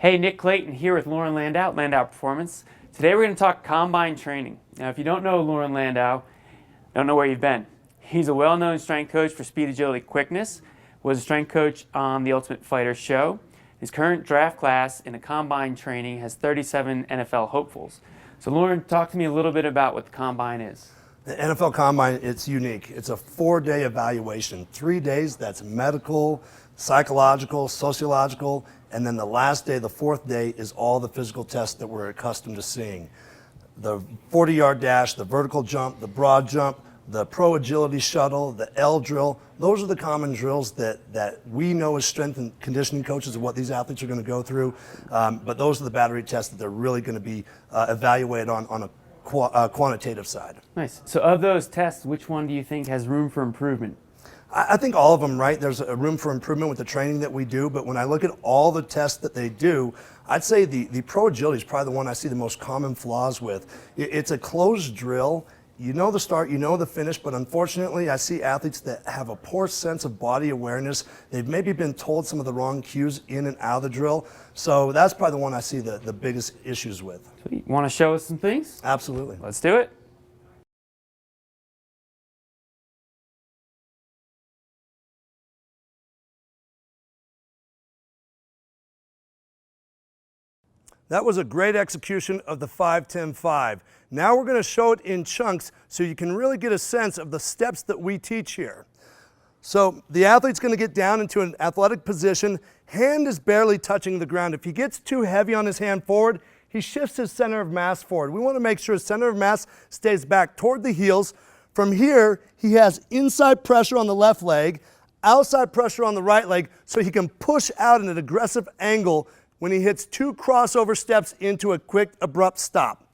Hey, Nick Clayton here with Loren Landow, Landow Performance. Today we're going to talk combine training. Now, if you don't know Loren Landow, don't know where you've been. He's a well-known strength coach for speed, agility, quickness, was a strength coach on the Ultimate Fighter show. His current draft class in the combine training has 37 NFL hopefuls. So Loren, talk to me a little bit about what the combine is. The NFL Combine, it's unique. It's a 4-day evaluation. 3 days, that's medical, psychological, sociological, and then the last day, the 4th day, is all the physical tests that we're accustomed to seeing. The 40-yard dash, the vertical jump, the broad jump, the pro agility shuttle, the L drill, those are the common drills that we know as strength and conditioning coaches of what these athletes are going to go through. But those are the battery tests that they're really going to be evaluated on a quantitative side. Nice. So of those tests, which one do you think has room for improvement? I think all of them, right? There's a room for improvement with the training that we do, but when I look at all the tests that they do, I'd say the pro agility is probably the one I see the most common flaws with. It's a closed drill. You know the start, you know the finish, but unfortunately I see athletes that have a poor sense of body awareness. They've maybe been told some of the wrong cues in and out of the drill. So that's probably the one I see the biggest issues with. So you want to show us some things? Absolutely. Let's do it. That was a great execution of the 5-10-5. Now we're going to show it in chunks so you can really get a sense of the steps that we teach here. So the athlete's going to get down into an athletic position. Hand is barely touching the ground. If he gets too heavy on his hand forward, he shifts his center of mass forward. We want to make sure his center of mass stays back toward the heels. From here, he has inside pressure on the left leg, outside pressure on the right leg, so he can push out in an aggressive angle when he hits 2 crossover steps into a quick, abrupt stop.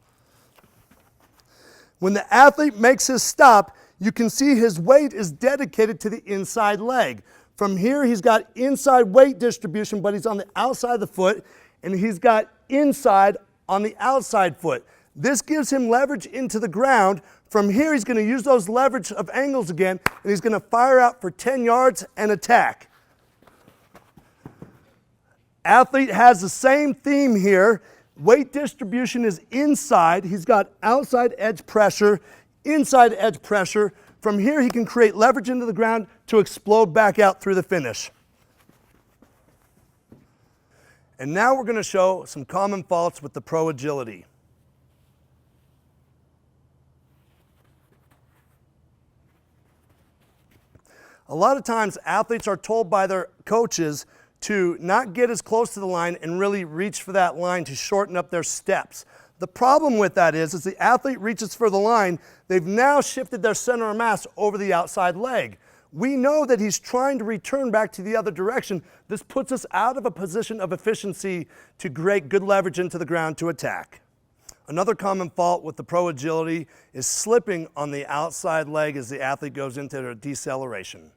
When the athlete makes his stop, you can see his weight is dedicated to the inside leg. From here, he's got inside weight distribution, but he's on the outside of the foot, and he's got inside on the outside foot. This gives him leverage into the ground. From here, he's going to use those leverage of angles again, and he's going to fire out for 10 yards and attack. Athlete has the same theme here. Weight distribution is inside. He's got outside edge pressure, inside edge pressure. From here, he can create leverage into the ground to explode back out through the finish. And now we're going to show some common faults with the pro agility. A lot of times, athletes are told by their coaches to not get as close to the line and really reach for that line to shorten up their steps. The problem with that is the athlete reaches for the line, they've now shifted their center of mass over the outside leg. We know that he's trying to return back to the other direction. This puts us out of a position of efficiency to create good leverage into the ground to attack. Another common fault with the pro agility is slipping on the outside leg as the athlete goes into their deceleration.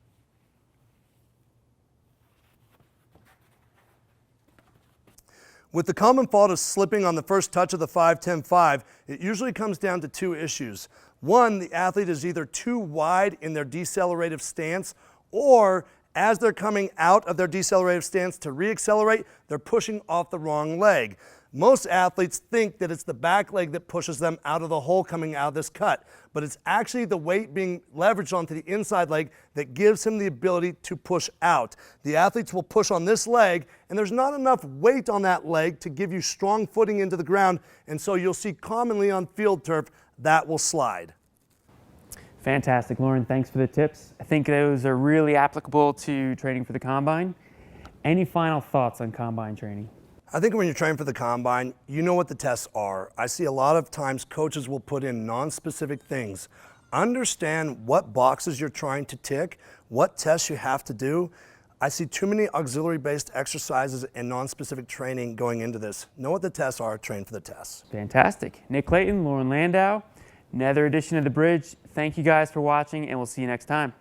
With the common fault of slipping on the first touch of the 5-10-5, it usually comes down to 2 issues. One, the athlete is either too wide in their decelerative stance, or as they're coming out of their decelerative stance to reaccelerate, they're pushing off the wrong leg. Most athletes think that it's the back leg that pushes them out of the hole coming out of this cut, but it's actually the weight being leveraged onto the inside leg that gives him the ability to push out. The athletes will push on this leg, and there's not enough weight on that leg to give you strong footing into the ground, and so you'll see commonly on field turf that will slide. Fantastic, Loren. Thanks for the tips. I think those are really applicable to training for the combine. Any final thoughts on combine training? I think when you're training for the combine, you know what the tests are. I see a lot of times coaches will put in non-specific things. Understand what boxes you're trying to tick, what tests you have to do. I see too many auxiliary-based exercises and non-specific training going into this. Know what the tests are, train for the tests. Fantastic. Nick Clayton, Loren Landow, another edition of The Bridge. Thank you guys for watching, and we'll see you next time.